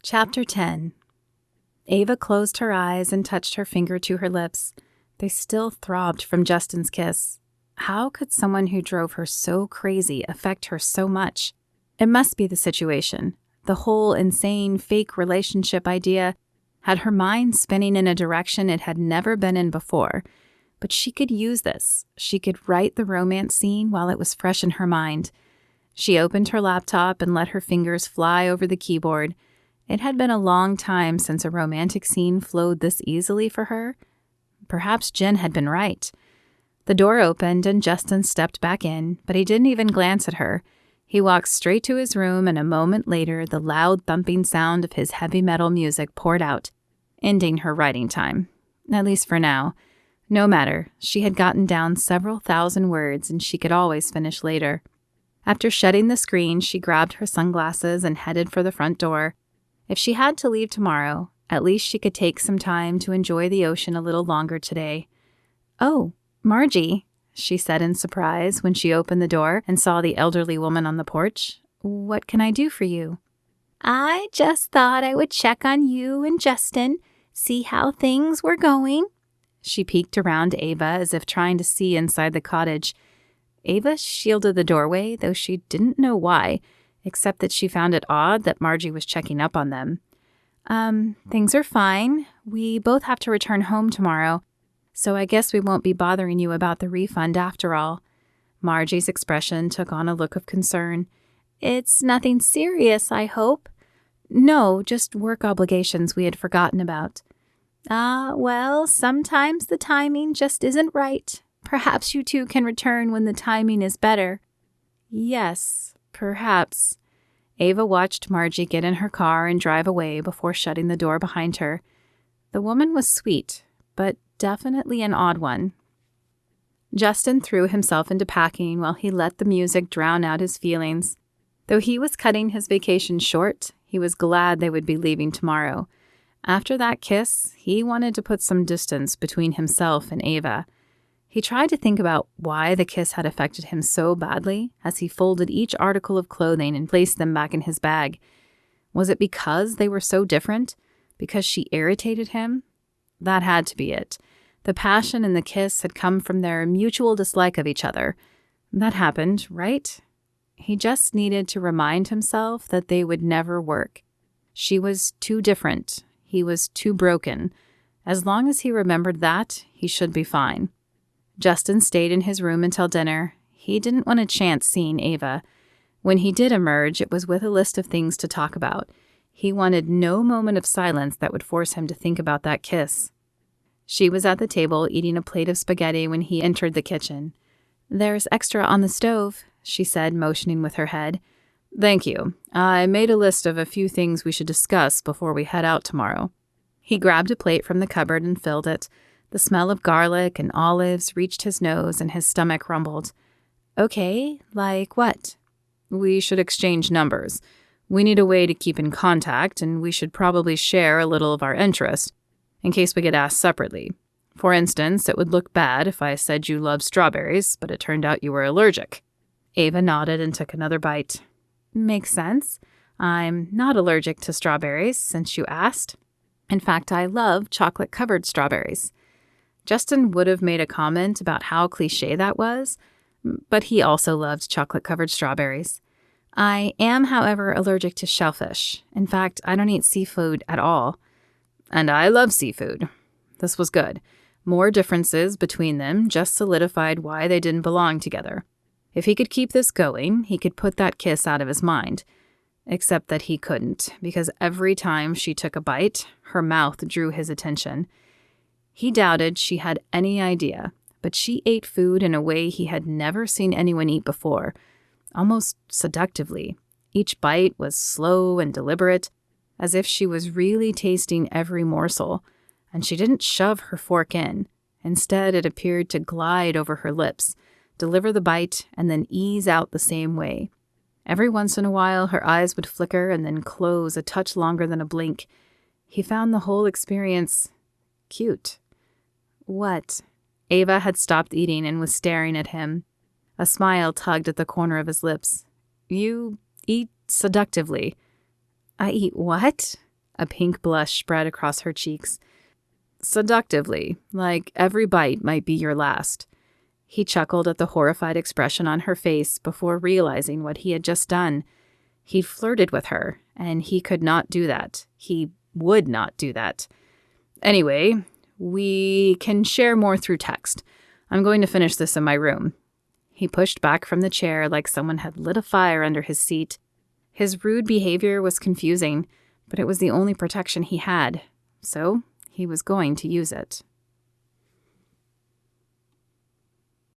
Chapter 10. Ava closed her eyes and touched her finger to her lips. They still throbbed from Justin's kiss. How could someone who drove her so crazy affect her so much? It must be the situation. The whole insane, fake relationship idea had her mind spinning in a direction it had never been in before. But she could use this. She could write the romance scene while it was fresh in her mind. She opened her laptop and let her fingers fly over the keyboard. It had been a long time since a romantic scene flowed this easily for her. Perhaps Jen had been right. The door opened and Justin stepped back in, but he didn't even glance at her. He walked straight to his room, and a moment later, the loud thumping sound of his heavy metal music poured out, ending her writing time. At least for now. No matter, she had gotten down several thousand words, and she could always finish later. After shutting the screen, she grabbed her sunglasses and headed for the front door. If she had to leave tomorrow, at least she could take some time to enjoy the ocean a little longer today. "Oh, Margie," she said in surprise when she opened the door and saw the elderly woman on the porch. "What can I do for you?" "I just thought I would check on you and Justin, see how things were going." She peeked around Ava as if trying to see inside the cottage. Ava shielded the doorway, though she didn't know why, except that she found it odd that Margie was checking up on them. Things are fine. We both have to return home tomorrow, so I guess we won't be bothering you about the refund after all." Margie's expression took on a look of concern. "It's nothing serious, I hope." "No, just work obligations we had forgotten about." Well, sometimes the timing just isn't right. Perhaps you two can return when the timing is better." "Yes, perhaps." Ava watched Margie get in her car and drive away before shutting the door behind her. The woman was sweet, but definitely an odd one. Justin threw himself into packing while he let the music drown out his feelings. Though he was cutting his vacation short, he was glad they would be leaving tomorrow. After that kiss, he wanted to put some distance between himself and Ava. He tried to think about why the kiss had affected him so badly as he folded each article of clothing and placed them back in his bag. Was it because they were so different? Because she irritated him? That had to be it. The passion in the kiss had come from their mutual dislike of each other. That happened, right? He just needed to remind himself that they would never work. She was too different. He was too broken. As long as he remembered that, he should be fine. Justin stayed in his room until dinner. He didn't want to chance seeing Ava. When he did emerge, it was with a list of things to talk about. He wanted no moment of silence that would force him to think about that kiss. She was at the table eating a plate of spaghetti when he entered the kitchen. "There's extra on the stove," she said, motioning with her head. "Thank you. I made a list of a few things we should discuss before we head out tomorrow." He grabbed a plate from the cupboard and filled it. The smell of garlic and olives reached his nose and his stomach rumbled. "Okay, like what?" "We should exchange numbers. We need a way to keep in contact, and we should probably share a little of our interest, in case we get asked separately. For instance, it would look bad if I said you loved strawberries, but it turned out you were allergic." Ava nodded and took another bite. "Makes sense. I'm not allergic to strawberries, since you asked. In fact, I love chocolate-covered strawberries." Justin would have made a comment about how cliché that was, but he also loved chocolate-covered strawberries. "I am, however, allergic to shellfish. In fact, I don't eat seafood at all." "And I love seafood." This was good. More differences between them just solidified why they didn't belong together. If he could keep this going, he could put that kiss out of his mind. Except that he couldn't, because every time she took a bite, her mouth drew his attention. He doubted she had any idea, but she ate food in a way he had never seen anyone eat before, almost seductively. Each bite was slow and deliberate, as if she was really tasting every morsel, and she didn't shove her fork in. Instead, it appeared to glide over her lips, deliver the bite, and then ease out the same way. Every once in a while, her eyes would flicker and then close a touch longer than a blink. He found the whole experience cute. "What?" Ava had stopped eating and was staring at him. A smile tugged at the corner of his lips. "You eat seductively." "I eat what?" A pink blush spread across her cheeks. Seductively, like every bite might be your last. He chuckled at the horrified expression on her face before realizing what he had just done. He'd flirted with her, and he could not do that. He would not do that. Anyway, we can share more through text. I'm going to finish this in my room. He pushed back from the chair like someone had lit a fire under his seat. His rude behavior was confusing, but it was the only protection he had, so he was going to use it.